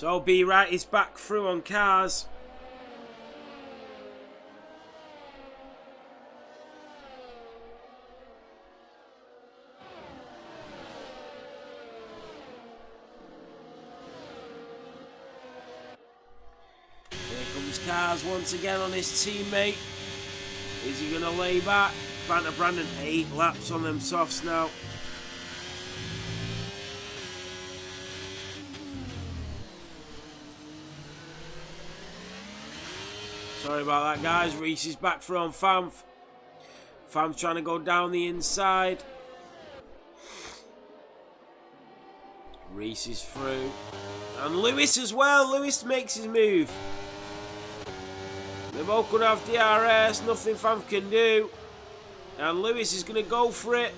So B Right is back through on cars. Cars once again on his teammate. Is he going to lay back? Banter Brandon 8 laps on them softs now. Sorry about that, guys. Reese is back for on Famf. Fam's trying to go down the inside. Reese is through. And Lewis as well. Lewis makes his move. They both could have DRS, nothing Famf can do. And Lewis is going to go for it.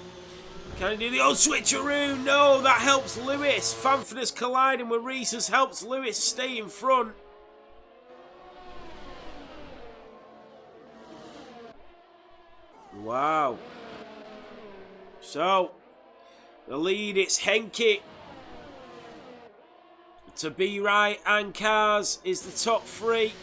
Can he do the old switcheroo? No, that helps Lewis. Famford's colliding with Reese helps Lewis stay in front. Wow. So, the lead, it's Henke. To B Right and Cars is the top three.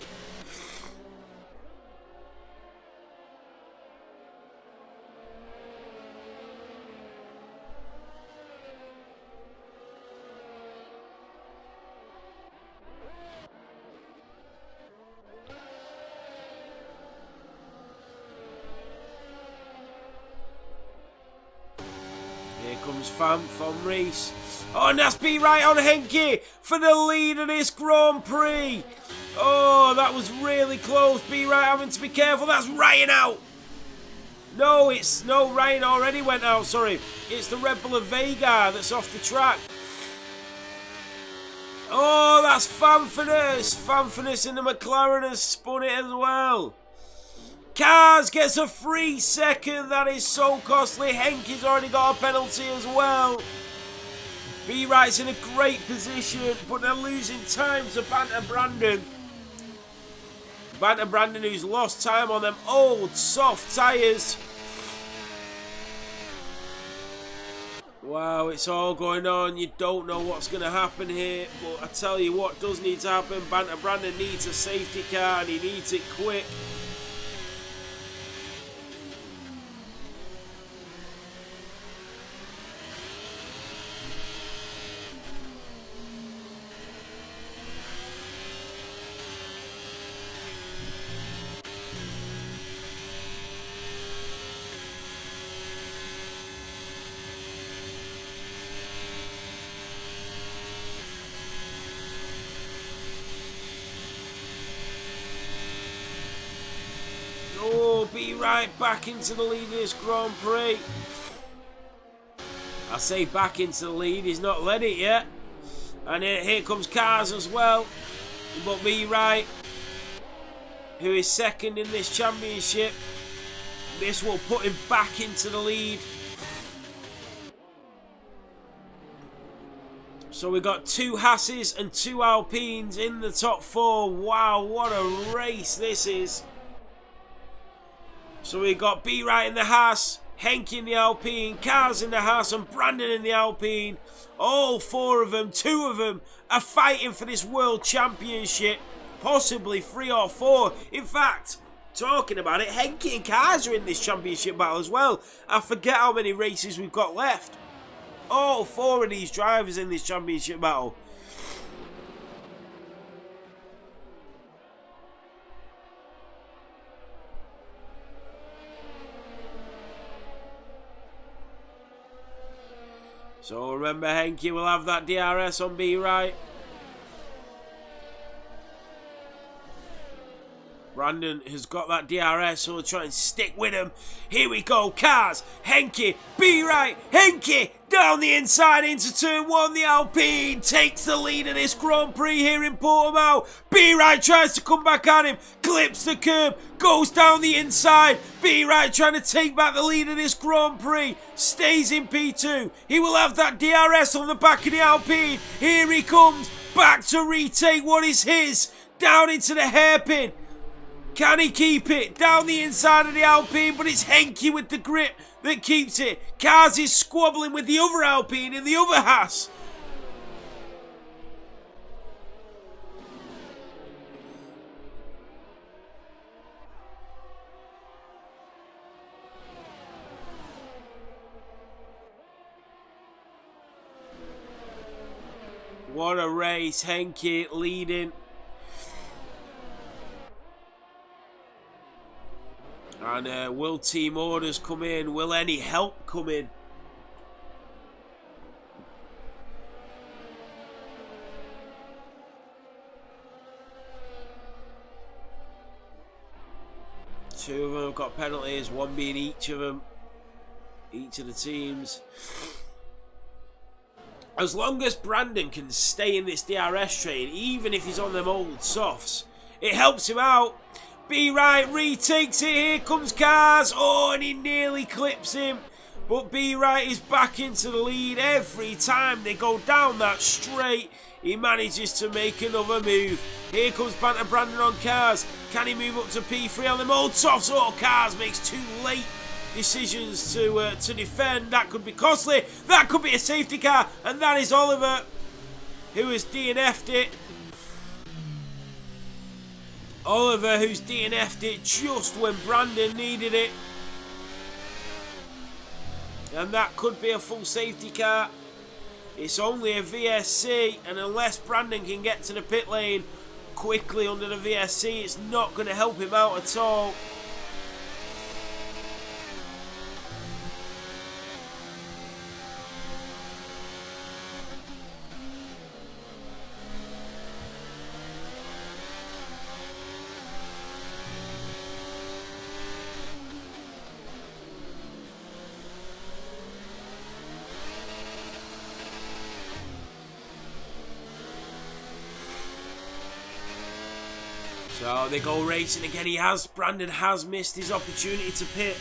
Comes Famf from Reese. Oh, and that's B Right on Henke for the lead of this Grand Prix. Oh, that was really close. B Right having to be careful. That's Ryan out. No, Ryan already went out. Sorry, it's the Red Bull of Vega that's off the track. Oh, that's Famfordus. Famfordus in the McLaren has spun it as well. Cars gets a 3 second. That is so costly. Henke's already got a penalty as well. B Right's in a great position, but they're losing time to Banter Brandon. Banter Brandon, who's lost time on them old soft tyres. Wow, it's all going on. You don't know what's going to happen here. But I tell you what does need to happen. Banter Brandon needs a safety car and he needs it quick. B Right back into the lead of this Grand Prix. I say back into the lead, he's not led it yet. And here comes Cars as well. But B Right, who is second in this championship, this will put him back into the lead. So we've got 2 Hasses and 2 Alpines in the top 4. Wow, what a race this is. So we got B Right in the Haas, Henke in the Alpine, Cars in the Haas and Brandon in the Alpine. All 4 of them, 2 of them are fighting for this World Championship. Possibly 3 or 4. In fact, talking about it, Henke and Cars are in this championship battle as well. I forget how many races we've got left. All 4 of these drivers in this championship battle. So remember, Henke will have that DRS on B Right. Brandon has got that DRS, so we'll try and stick with him. Here we go, Cars, Henke, B Right, Henke down the inside into turn 1. The Alpine takes the lead of this Grand Prix here in Portimao. B Right tries to come back at him, clips the curb, goes down the inside. B Right trying to take back the lead of this Grand Prix, stays in P2. He will have that DRS on the back of the Alpine. Here he comes, back to retake what is his, down into the hairpin. Can he keep it? Down the inside of the Alpine, but it's Henke with the grip that keeps it. Cars is squabbling with the other Alpine in the other Haas. What a race. Henke leading. And will team orders come in? Will any help come in? Two of them have got penalties, one being each of them. Each of the teams. As long as Brandon can stay in this DRS train, even if he's on them old softs, it helps him out. Be Right retakes it. Here comes Cars. Oh, and he nearly clips him. But Be Right is back into the lead. Every time they go down that straight, he manages to make another move. Here comes Banter Brandon on Cars. Can he move up to P3 on them old softs? Oh, Cars makes two late decisions to defend. That could be costly. That could be a safety car. And that is Oliver, who has DNF'd it. Oliver, who's DNF'd it just when Brandon needed it. And that could be a full safety car. It's only a VSC, and unless Brandon can get to the pit lane quickly under the VSC, it's not going to help him out at all. So they go racing again. Brandon has missed his opportunity to pit.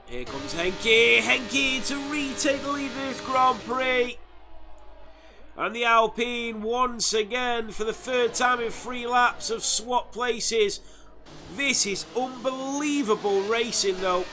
Here comes Henke. Henke to retake the lead in this Grand Prix. And the Alpine once again, for the third time in 3 laps, have swapped places. This is unbelievable racing though.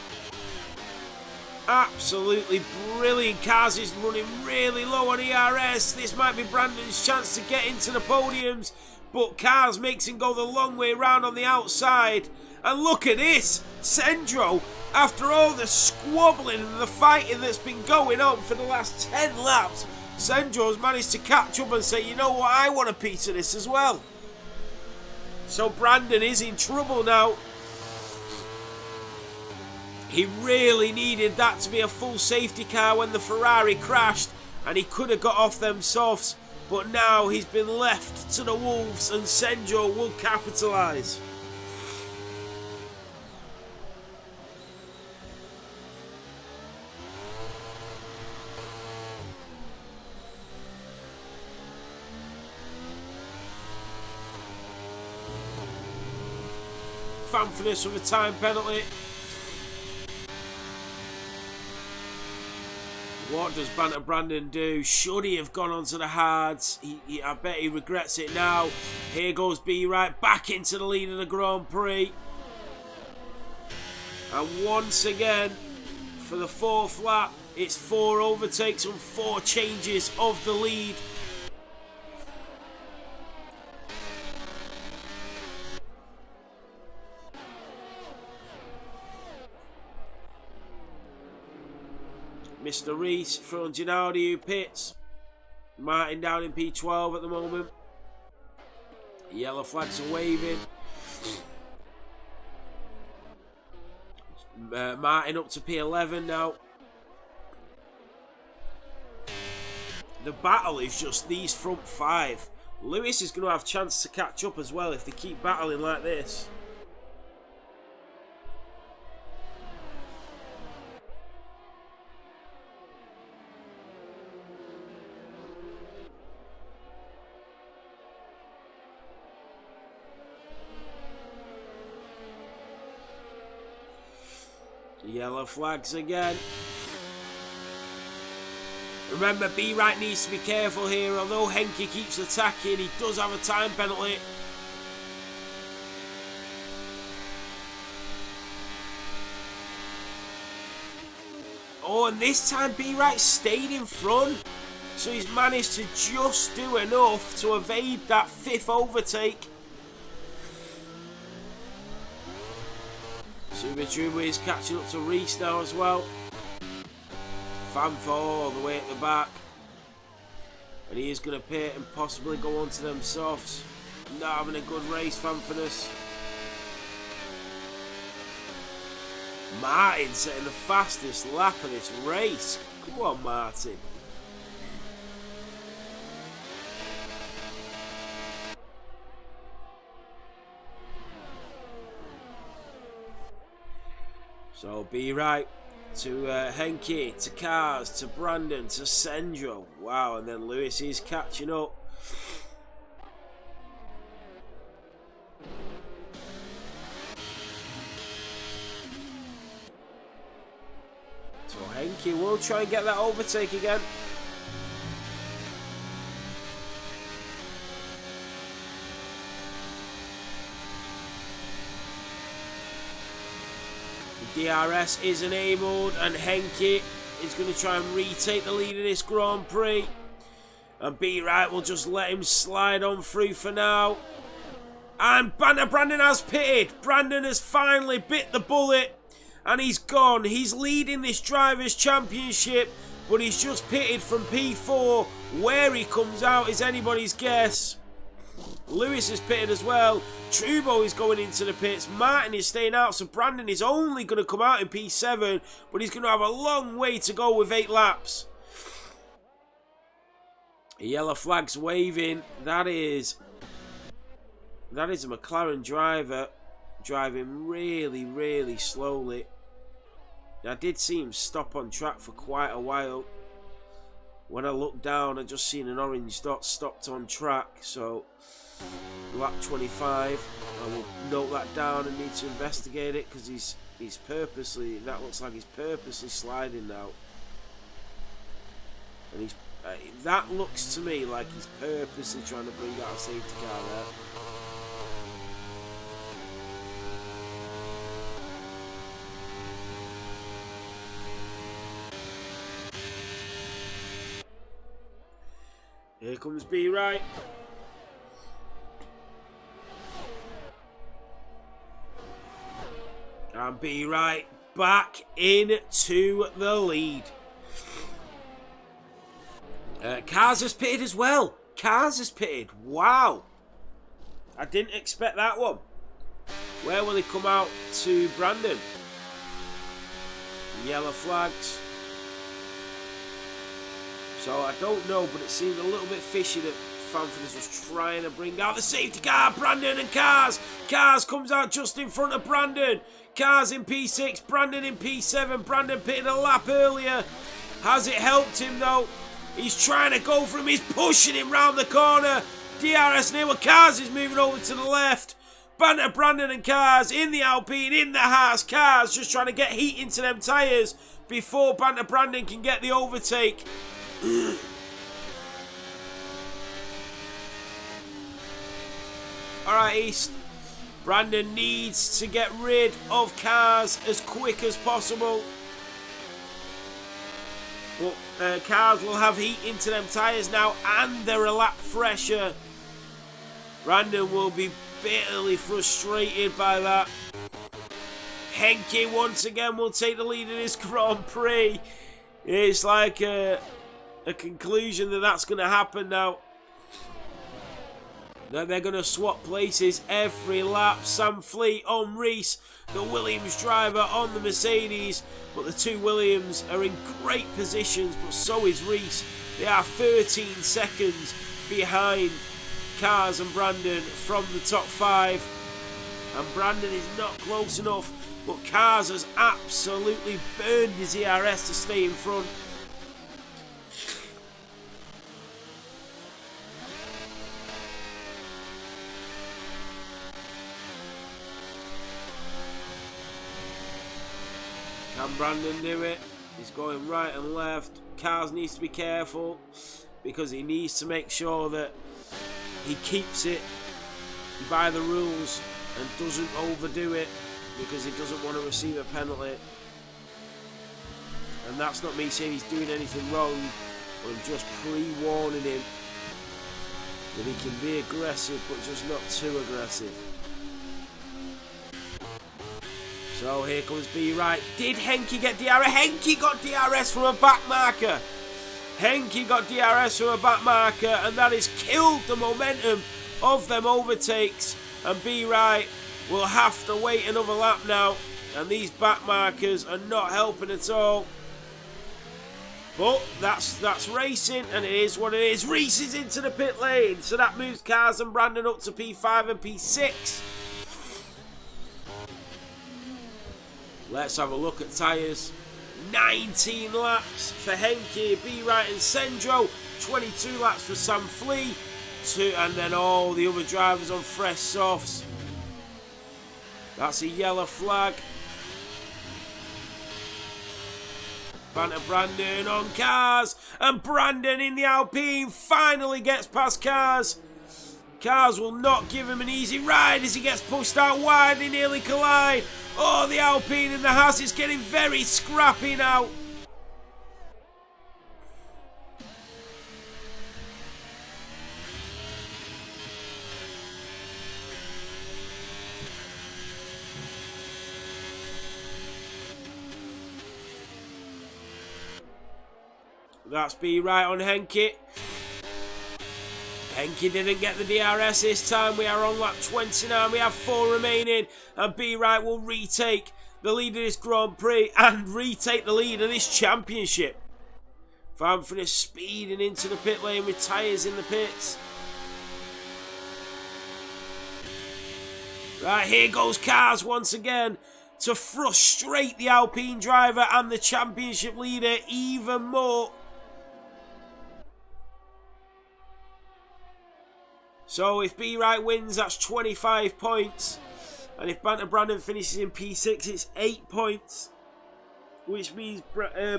Absolutely brilliant. Cars is running really low on ERS. This might be Brandon's chance to get into the podiums, but Cars makes him go the long way round on the outside. And look at this, Sendro, after all the squabbling and the fighting that's been going on for the last 10 laps, Sendro's managed to catch up and say, you know what, I want a piece of this as well. So Brandon is in trouble now. He really needed that to be a full safety car when the Ferrari crashed, and he could have got off them softs, but now he's been left to the wolves, and Sendro will capitalise. Fanfulness with a time penalty. What does Banter Brandon do? Should he have gone onto the hards? I bet he regrets it now. Here goes Be Right back into the lead of the Grand Prix. And once again, for the 4th lap, it's 4 overtakes and 4 changes of the lead. Mr. Reese from Gennady who pits. Martin down in P12 at the moment. Yellow flags are waving. Martin up to P11 now. The battle is just these front 5. Lewis is going to have a chance to catch up as well if they keep battling like this. Yellow flags again. Remember, Be Right needs to be careful here. Although Henke keeps attacking, he does have a time penalty. Oh, and this time Be Right stayed in front. So he's managed to just do enough to evade that 5th overtake. Subaru is catching up to Reese now as well. Fanfare all the way at the back. And he is going to pit and possibly go on to them softs. Not having a good race, Fanfareness. Martin setting the fastest lap of this race. Come on, Martin. So be right to Henke, to Cars, to Brandon, to Sendro. Wow, and then Lewis is catching up. So Henke will try and get that overtake again. DRS is enabled and Henke is going to try and retake the lead of this Grand Prix. And Be Right will just let him slide on through for now. And Brandon has pitted. Brandon has finally bit the bullet and he's gone. He's leading this Drivers' Championship, but he's just pitted from P4. Where he comes out is anybody's guess. Lewis is pitted as well. Trubo is going into the pits. Martin is staying out. So Brandon is only going to come out in P7. But he's going to have a long way to go with 8 laps. A yellow flag's waving. That is a McLaren driver driving really, really slowly. I did see him stop on track for quite a while. When I looked down, I just seen an orange dot stopped on track. So lap 25. I will note that down and need to investigate it because he's purposely. That looks like he's purposely sliding now. And he's that looks to me like he's purposely trying to bring out a safety car there. Here comes Be Right. And Be Right back into the lead. Cars has pitted as well. Cars has pitted. Wow. I didn't expect that one. Where will he come out to Brandon? Yellow flags. So I don't know, but it seemed a little bit fishy that Fanfareness was trying to bring out the safety car. Brandon and Cars. Cars comes out just in front of Brandon. Cars in P6, Brandon in P7. Brandon pitted a lap earlier. Has it helped him though? He's trying to go for him. He's pushing him round the corner. DRS near where Cars is moving over to the left. Brandon and Cars in the Alpine, in the Haas. Cars just trying to get heat into them tyres before Brandon can get the overtake. Alright, East. Brandon needs to get rid of Cars as quick as possible. But Cars will have heat into them tyres now and they're a lap fresher. Brandon will be bitterly frustrated by that. Henke once again will take the lead in this Grand Prix. It's like a conclusion that that's going to happen now. That they're going to swap places every lap. Sam Fleet on Reese, the Williams driver on the Mercedes. But the two Williams are in great positions, but so is Reese. They are 13 seconds behind Cars and Brandon from the top 5. And Brandon is not close enough, but Cars has absolutely burned his ERS to stay in front. Can Brandon do it? He's going right and left. Cars needs to be careful because he needs to make sure that he keeps it by the rules and doesn't overdo it because he doesn't want to receive a penalty. And that's not me saying he's doing anything wrong, but I'm just pre-warning him that he can be aggressive but just not too aggressive. So here comes B Right. Did Henke get DRS? Henke got DRS from a back marker. Henke got DRS from a back marker, and that has killed the momentum of them overtakes. And B Right will have to wait another lap now, and these back markers are not helping at all. But that's racing, and it is what it is. Reese is into the pit lane, so that moves Cars and Brandon up to P5 and P6. Let's have a look at tyres. 19 laps for Henke, B Right and Sendro. 22 laps for Sam Flea. And then all the other drivers on fresh softs. That's a yellow flag. Banter Brandon on Cars, and Brandon in the Alpine finally gets past Cars. Cars will not give him an easy ride as he gets pushed out wide. They nearly collide. Oh, the Alpine and the Haas is getting very scrappy now. That's B Right on Henke. Henke didn't get the DRS this time. We are on lap 29. We have 4 remaining. And B Right will retake the lead of this Grand Prix and retake the lead of this championship. Van Fries speeding into the pit lane with tyres in the pits. Right, here goes Cars once again to frustrate the Alpine driver and the championship leader even more. So if B Right wins, that's 25 points. And if Banter Brandon finishes in P6, it's 8 points. Which means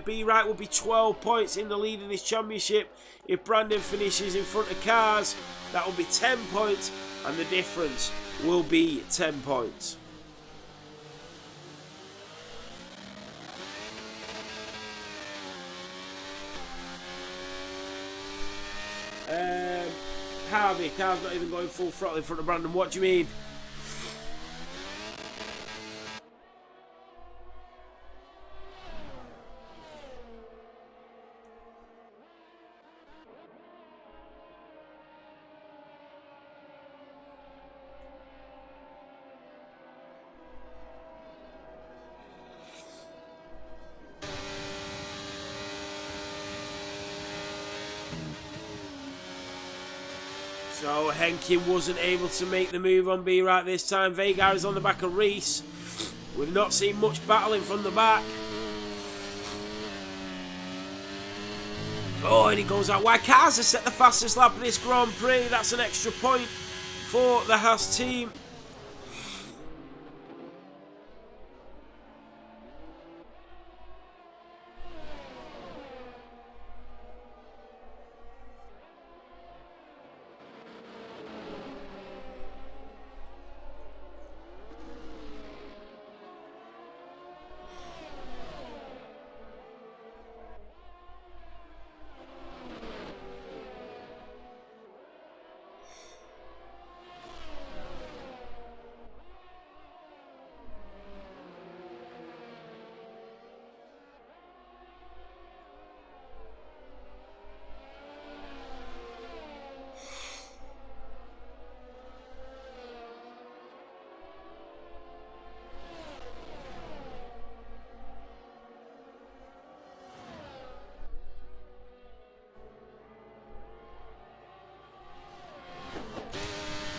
B Right will be 12 points in the lead in this championship. If Brandon finishes in front of Cars, that will be 10 points. And the difference will be 10 points. Harvey, Car's not even going full throttle in front of Brandon. What do you mean? So Henke wasn't able to make the move on B Right this time. Veigar is on the back of Reese. We've not seen much battling from the back. Oh, and he goes out wide. Cars has set the fastest lap of this Grand Prix. That's an extra point for the Haas team.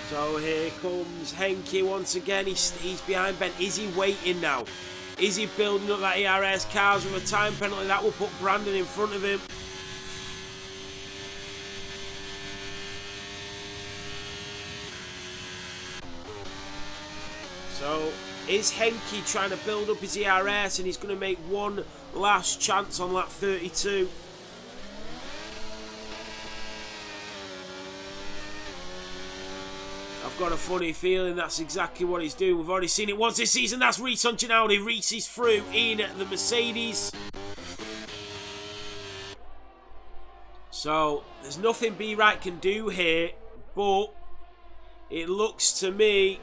So here comes Henke once again. He stays behind Ben. Is he waiting now? Is he building up that ERS? Cars with a time penalty. That will put Brandon in front of him. So is Henke trying to build up his ERS, and he's going to make one last chance on lap 32? I've got a funny feeling that's exactly what he's doing. We've already seen it once this season. That's Reese on Ginaudi. Reese is through in the Mercedes. So there's nothing B Right can do here, but it looks to me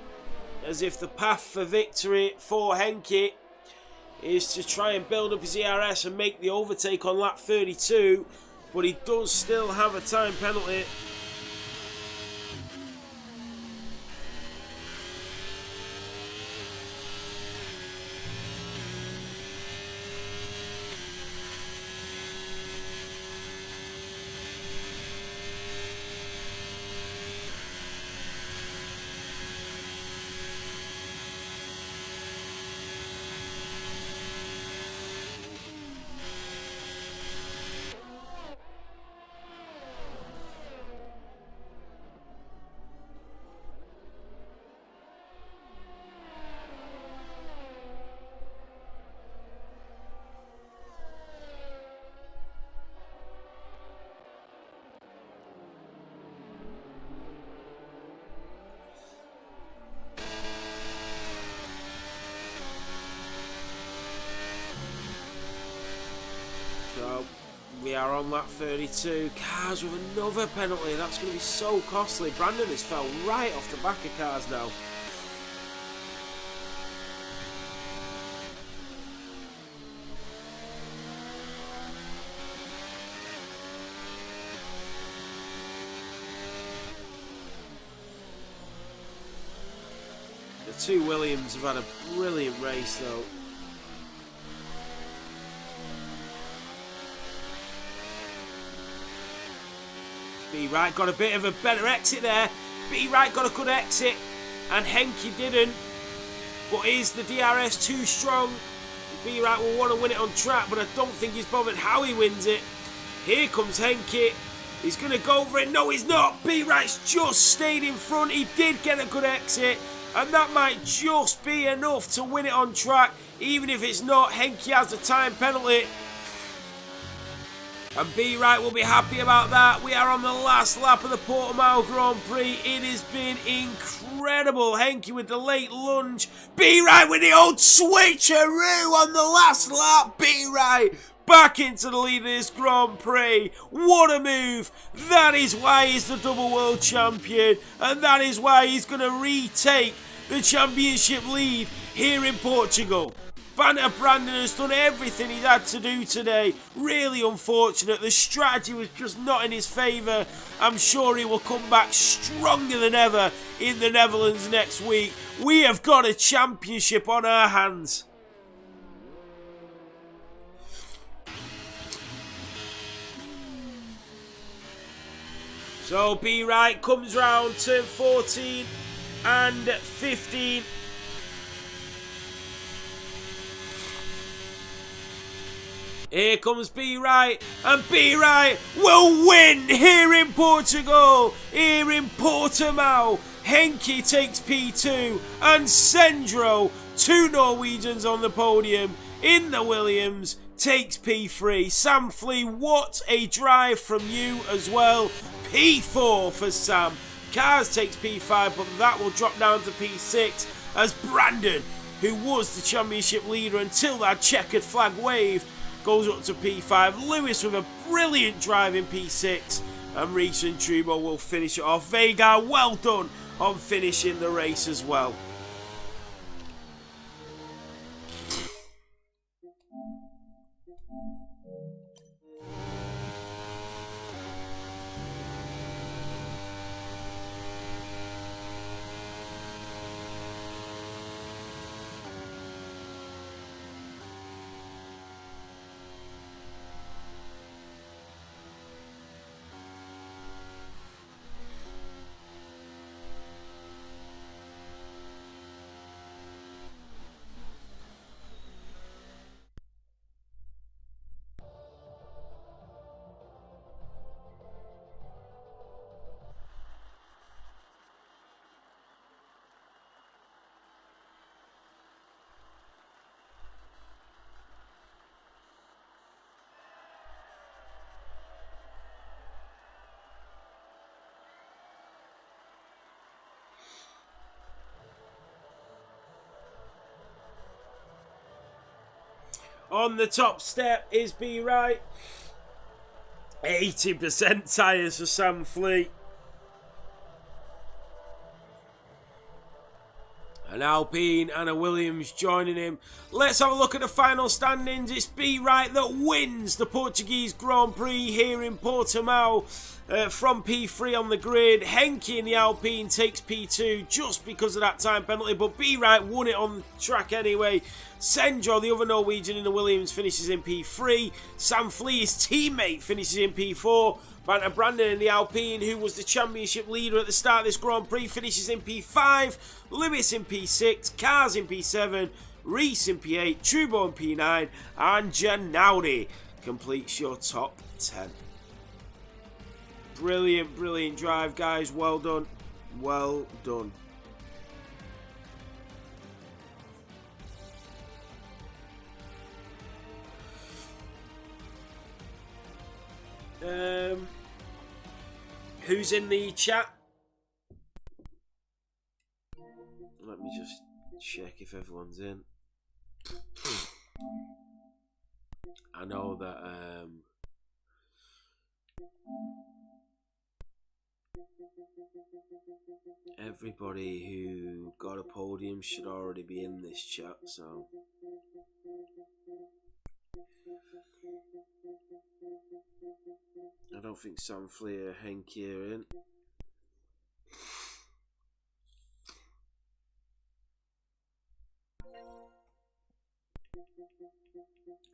as if the path for victory for Henke is to try and build up his ERS and make the overtake on lap 32, but he does still have a time penalty. So we are on lap 32. Cars with another penalty. That's going to be so costly. Brandon has fell right off the back of cars now. The two Williams have had a brilliant race though. B Right got a bit of a better exit there. B Right got a good exit and Henke didn't. But is the DRS too strong? B Right will want to win it on track, but I don't think he's bothered how he wins it. Here comes Henke. He's going to go for it. No, he's not. B Right's just stayed in front. He did get a good exit, and that might just be enough to win it on track. Even if it's not, Henke has a time penalty. And B Right will be happy about that. We are on the last lap of the Portimao Grand Prix. It has been incredible. Henke with the late lunge. B Right with the old switcheroo on the last lap. B Right back into the lead of this Grand Prix. What a move. That is why he's the double world champion. And that is why he's going to retake the championship lead here in Portugal. Banter Brandon has done everything he had to do today. Really unfortunate. The strategy was just not in his favour. I'm sure he will come back stronger than ever in the Netherlands next week. We have got a championship on our hands. So B Right comes round turn 14 and 15. Here comes B Right, and B Right will win here in Portugal, here in Portimao. Henke takes P2, and Sendro, two Norwegians on the podium in the Williams, takes P3. Sam Flea, what a drive from you as well. P4 for Sam. Cars takes P5, but that will drop down to P6 as Brandon, who was the championship leader until that checkered flag waved, goes up to P5. Lewis with a brilliant drive in P6. And Reese and Trubo will finish it off. Vega, well done on finishing the race as well. On the top step is B Right. 80% tyres for Sam Flea. An Alpine and a Williams joining him. Let's have a look at the final standings. It's Be Right that wins the Portuguese Grand Prix here in Portimao from P3 on the grid. Henke in the Alpine takes P2 just because of that time penalty, but Be Right won it on the track anyway. Senjo, the other Norwegian in the Williams, finishes in P3. Sam Flea, his teammate, finishes in P4. Banter Brandon in the Alpine, who was the championship leader at the start of this Grand Prix, finishes in P5. Lewis in P6. Cars in P7. Reese in P8. Trubo in P9. And Janaudi completes your top 10. Brilliant, brilliant drive, guys. Well done. Well done. Who's in the chat? Let me just check if everyone's in. I know that everybody who got a podium should already be in this chat, so I don't think Sam Flea or Henke are in.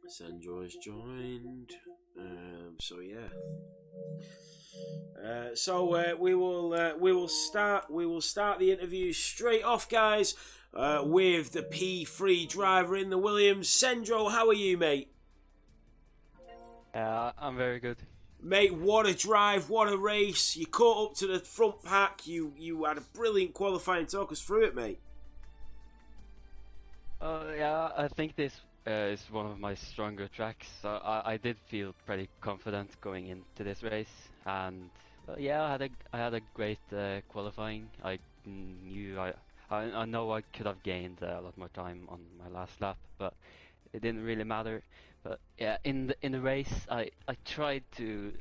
Senjo has joined. So yeah. We will start the interview straight off, guys, with the P3 driver in the Williams. Senjo, how are you, mate? I'm very good. Mate, what a drive, what a race. You caught up to the front pack. You had a brilliant qualifying. Talk us through it, mate. Yeah, I think this is one of my stronger tracks. So I did feel pretty confident going into this race, and yeah, I had a great qualifying. I knew I know I could have gained a lot more time on my last lap, but it didn't really matter. But yeah, in the race, I tried to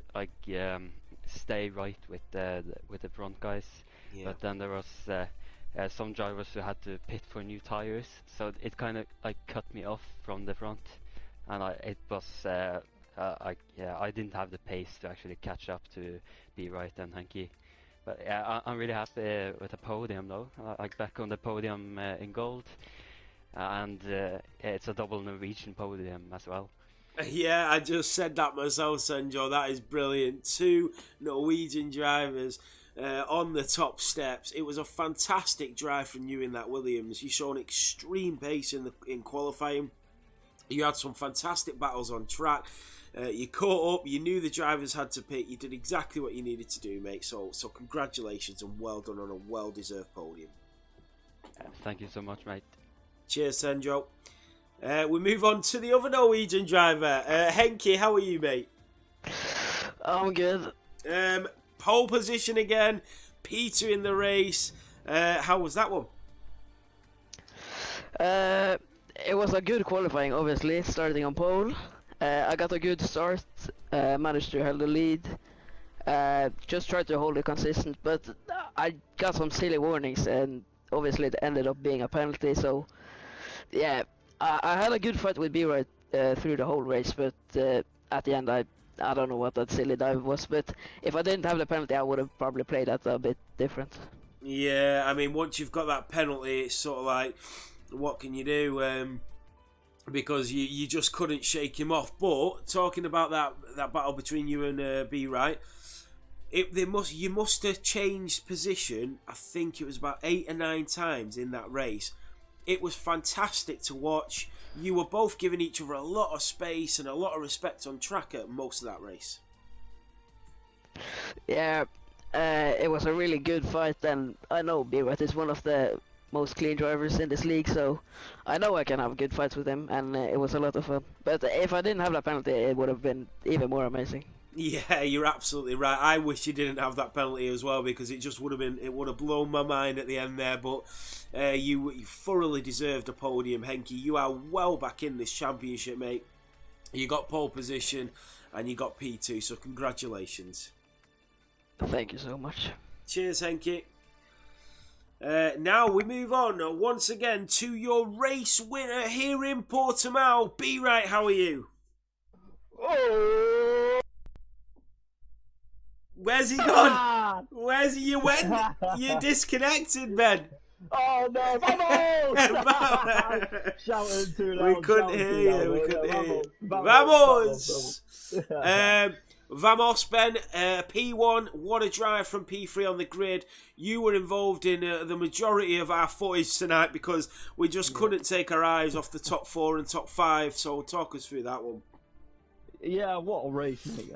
stay right with the front guys, yeah. But then there was some drivers who had to pit for new tires, so it kind of cut me off from the front, and I didn't have the pace to actually catch up to Be Right and Henke. But yeah, I'm really happy with the podium though. Back on the podium in gold. And it's a double Norwegian podium as well. Yeah, I just said that myself, Senjo. That is brilliant. 2 Norwegian drivers on the top steps. It was a fantastic drive from you in that Williams. You saw an extreme pace in qualifying. You had some fantastic battles on track. You caught up. You knew the drivers had to pit. You did exactly what you needed to do, mate. So congratulations and well done on a well-deserved podium. Thank you so much, mate. Cheers, Senjo. We move on to the other Norwegian driver. Henke, how are you, mate? I'm good. Pole position again. P2 in the race. How was that one? It was a good qualifying, obviously, starting on pole. I got a good start, managed to hold the lead. Just tried to hold it consistent, but I got some silly warnings, and obviously it ended up being a penalty, so yeah, I had a good fight with Be Right through the whole race, but at the end I don't know what that silly dive was, but if I didn't have the penalty I would have probably played that a bit different. Yeah, I mean, once you've got that penalty, it's sort of like, what can you do? Because you just couldn't shake him off. But talking about that battle between you and Be Right, you must have changed position. I think it was about 8 or 9 times in that race. It was fantastic to watch. You were both giving each other a lot of space and a lot of respect on track at most of that race. Yeah, it was a really good fight, and I know Be Right is one of the most clean drivers in this league, so I know I can have good fights with him, and it was a lot of fun. But if I didn't have that penalty, it would have been even more amazing. Yeah, you're absolutely right. I wish you didn't have that penalty as well, because it would have blown my mind at the end there. But you thoroughly deserved a podium, Henke. You are well back in this championship, mate. You got pole position and you got P2, so congratulations. Thank you so much. Cheers, Henke. Now we move on once again to your race winner here in Portimao. Be right, how are you? Oh! Where's he gone? Where's he? You went? You disconnected, Ben. Oh no, vamos! Shouting too loud. We couldn't hear you. We couldn't hear you. Vamos! Vamos, Ben. P1, what a drive from P3 on the grid. You were involved in the majority of our footage tonight because we just couldn't take our eyes off the top 4 and top 5. So talk us through that one. Yeah, what a race, mate.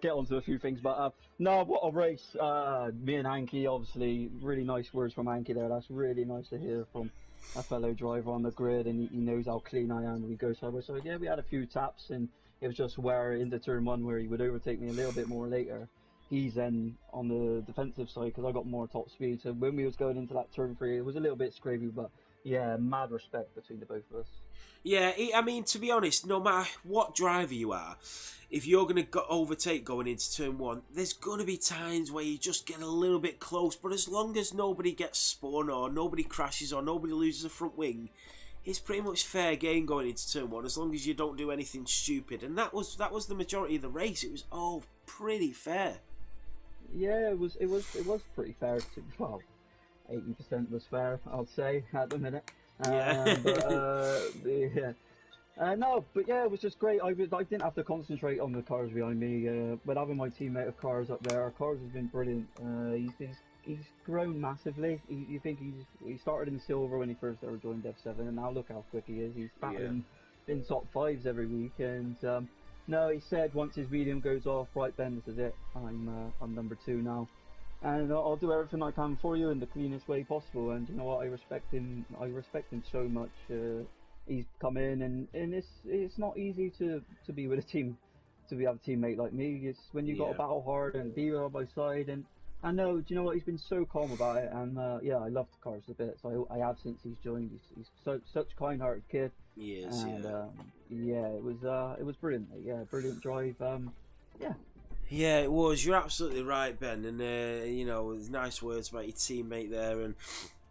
Get onto a few things, but no, what a race. Me and Anki, obviously, really nice words from Anki there. That's really nice to hear from a fellow driver on the grid, and he knows how clean I am. We go side by side. Yeah, we had a few taps, and it was just where into turn 1 where he would overtake me a little bit more later. He's then on the defensive side because I got more top speed. So when we was going into that turn 3, it was a little bit scrappy, but yeah, mad respect between the both of us. Yeah, I mean, to be honest, no matter what driver you are, if you're going to overtake going into turn 1, there's going to be times where you just get a little bit close, but as long as nobody gets spun or nobody crashes or nobody loses a front wing, it's pretty much fair game going into turn 1 as long as you don't do anything stupid. And that was the majority of the race. It was all pretty fair. Yeah, it was pretty fair. Well, 80% was fair, I'd say, at the minute. Yeah. No, but yeah, it was just great. I didn't have to concentrate on the cars behind me. But having my teammate of cars up there, our cars has been brilliant. He's grown massively. You think he started in silver when he first ever joined F7, and now look how quick he is. He's battling in top 5s every week. And no, he said once his medium goes off, right, Ben, this is it. I'm number 2 now. And I'll do everything I can for you in the cleanest way possible. And you know what, I respect him so much. He's come in, and it's not easy to be with a team, to have a teammate like me. It's when you got to battle hard and be by my side. And I know, do you know what, he's been so calm about it. And yeah, I love the cars a bit. So I have since he's joined. He's such a kind-hearted kid. He is, and yeah, it was brilliant. Yeah, brilliant drive. Yeah. Yeah, it was. You're absolutely right, Ben. And you know, there's nice words about your teammate there. And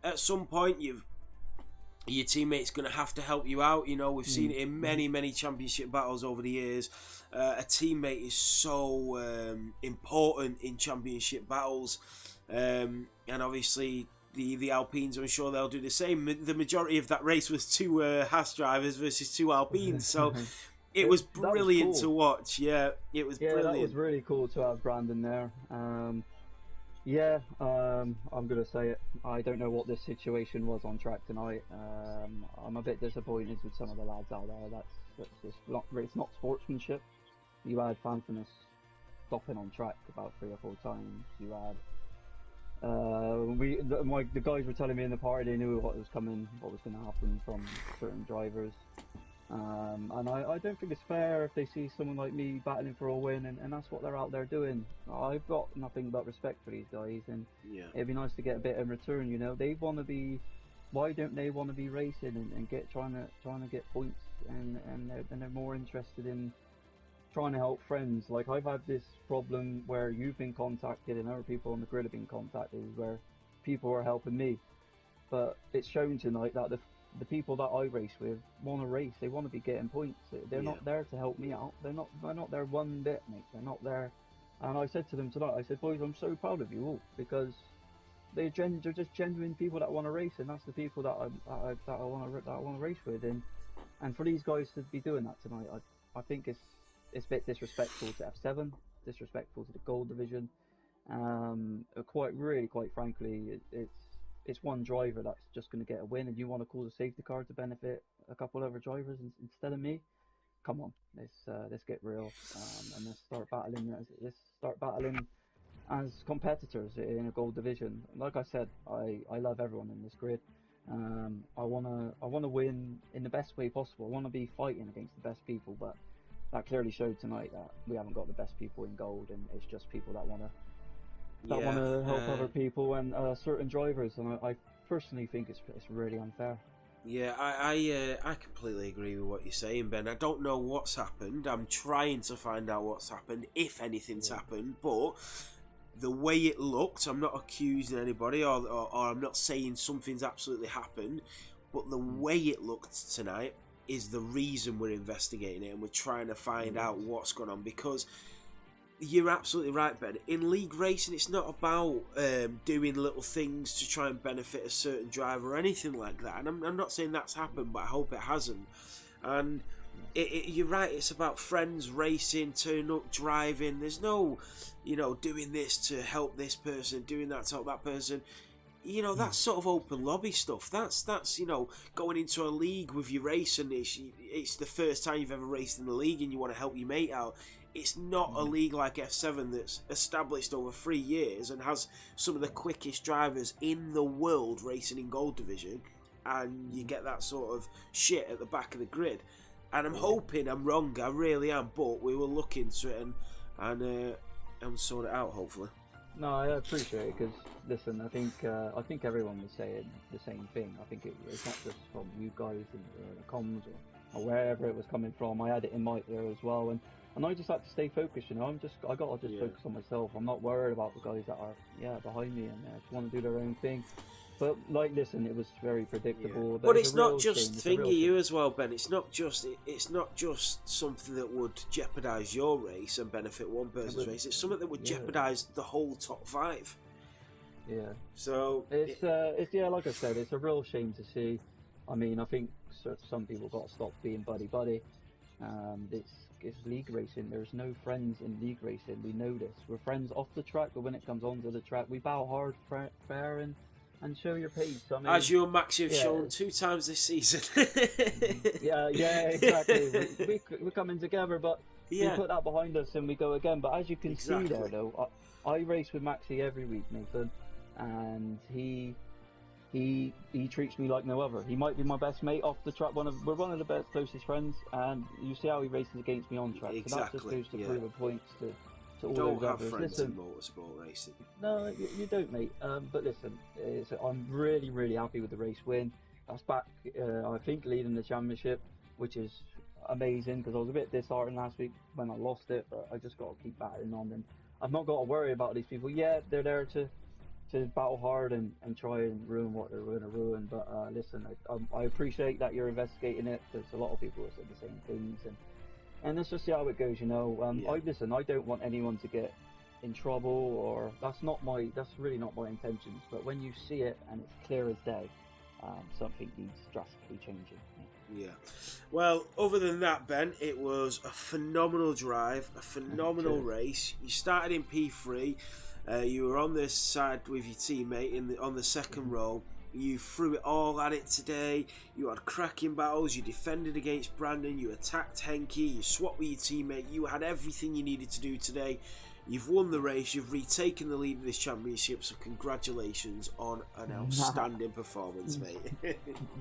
at some point, your teammate's going to have to help you out. You know, we've seen it in many championship battles over the years. A teammate is so important in championship battles, and obviously the Alpines, I'm sure they'll do the same. The majority of that race was 2 Haas drivers versus 2 Alpines, so. It was brilliant to watch. Yeah, it was brilliant. That was really cool to have Brandon there. I'm gonna say it. I don't know what this situation was on track tonight. I'm a bit disappointed with some of the lads out there. It's not sportsmanship. You had Fantomus stopping on track about 3 or 4 times. You had the guys were telling me in the party they knew what was coming, what was going to happen from certain drivers. And I don't think it's fair if they see someone like me battling for a win, and that's what they're out there doing. I've got nothing but respect for these guys, and it'd be nice to get a bit in return. You know, they want to be. Why don't they want to be racing and trying to get points? And they're more interested in trying to help friends. Like I've had this problem where you've been contacted and other people on the grid have been contacted, where people are helping me, but it's shown tonight that the people that I race with want to race. They want to be getting points. They're not there to help me out. They're not there one bit, mate. They're not there. And I said to them tonight, I said, boys, I'm so proud of you all, because they're just genuine people that want to race, and that's the people that I want to race with. And for these guys to be doing that tonight, I think it's a bit disrespectful to F7, disrespectful to the Gold Division. Quite frankly, it's one driver that's just going to get a win, and you want to cause a safety car to benefit a couple other drivers instead of me? Come on, let's get real, and let's start battling as competitors in a Gold Division. Like I said, I love everyone in this grid. I wanna win in the best way possible. I want to be fighting against the best people, but that clearly showed tonight that we haven't got the best people in Gold, and it's just people that want to help other people and certain drivers, and I personally think it's really unfair. Yeah, I completely agree with what you're saying, Ben. I don't know what's happened. I'm trying to find out what's happened, if anything's happened, but the way it looked, I'm not accusing anybody or I'm not saying something's absolutely happened, but the way it looked tonight is the reason we're investigating it and we're trying to find out what's going on, because you're absolutely right, Ben. In league racing, it's not about doing little things to try and benefit a certain driver or anything like that. And I'm not saying that's happened, but I hope it hasn't. And you're right, it's about friends racing, turning up, driving. There's no, doing this to help this person, doing that to help that person. That's sort of open lobby stuff. That's going into a league with your race, and it's the first time you've ever raced in the league and you want to help your mate out. It's not a league like F7 that's established over 3 years and has some of the quickest drivers in the world racing in Gold Division, and you get that sort of shit at the back of the grid. And I'm hoping I'm wrong, I really am, but we will look into it and sort it out, hopefully. No, I appreciate it, because listen, I think everyone was saying the same thing. I think it's not just from you guys in the comms or wherever it was coming from. I had it in my ear as well, and I just had to stay focused. I gotta focus on myself. I'm not worried about the guys that are behind me and just want to do their own thing. But listen, it was very predictable. But it's not just thingy you as well, Ben. It's not just something that would jeopardise your race and benefit one person's race. It's something that would jeopardise the whole top 5. Yeah. So it's like I said, it's a real shame to see. I mean, I think some people got to stop being buddy. It's league racing. There's no friends in league racing. We know this. We're friends off the track, but when it comes onto the track, we bow hard, fair, and show your pace. I mean, as you and Maxi have shown 2 times this season. yeah, exactly. We're coming together, but we put that behind us and we go again. But as you can see there, though, I race with Maxi every week, Nathan, and he treats me like no other. He might be my best mate off the track. We're one of the best, closest friends, and you see how he races against me on track. Exactly. So that just goes to prove a point to all don't those have others. friends Listen, in motorsport racing. No, you don't, mate. But listen, I'm really, really happy with the race win. That's back, I think, leading the championship, which is amazing, because I was a bit disheartened last week when I lost it, but I just got to keep battling on, and I've not got to worry about these people. Yeah, they're there to battle hard and try and ruin what they're going to ruin, but listen, I appreciate that you're investigating it, because a lot of people have said the same things, and let's just see how it goes, I don't want anyone to get in trouble, or that's really not my intentions, but when you see it and it's clear as day, something needs drastically changing. Yeah. Well, other than that, Ben, it was a phenomenal drive, a phenomenal race. You started in P3, you were on this side with your teammate on the second row. You threw it all at it today. You had cracking battles. You defended against Brandon. You attacked Henke. You swapped with your teammate. You had everything you needed to do today. You've won the race. You've retaken the lead of this championship. So congratulations on an outstanding performance, mate.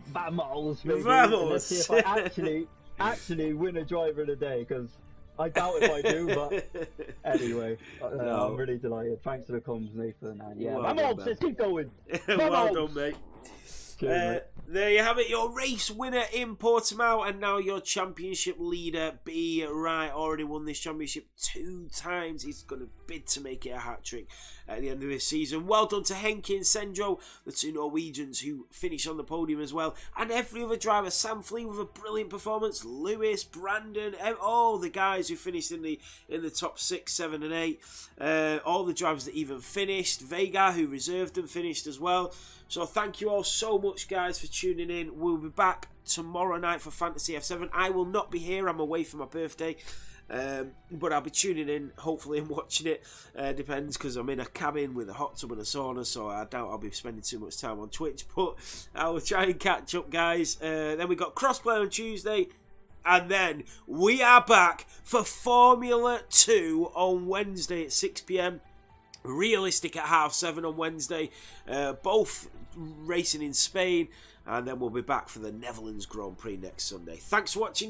Vamos, baby. Vamos. Let's see if I actually win a driver today, because I doubt if I do, but anyway, I'm really delighted. Thanks for the comms, Nathan. And vamos, let's keep going. Well done, mate. Cheers, mate. There you have it, your race winner in Portimao, and now your championship leader, B. Wright, already won this championship 2 times. He's going to bid to make it a hat-trick at the end of this season. Well done to Henke and Sendro, the 2 Norwegians who finished on the podium as well, and every other driver. Sam Flea with a brilliant performance, Lewis, Brandon, all the guys who finished in the top 6, 7 and 8, all the drivers that even finished, Vega who reserved and finished as well. So thank you all so much, guys, for tuning in. We'll be back tomorrow night for Fantasy F7. I will not be here. I'm away for my birthday. But I'll be tuning in, hopefully, and watching it. Depends, because I'm in a cabin with a hot tub and a sauna, so I doubt I'll be spending too much time on Twitch. But I will try and catch up, guys. Then we got crossplay on Tuesday. And then we are back for Formula 2 on Wednesday at 6 PM. Realistic at 7:30 on Wednesday, both racing in Spain, and then we'll be back for the Netherlands Grand Prix next Sunday. Thanks for watching.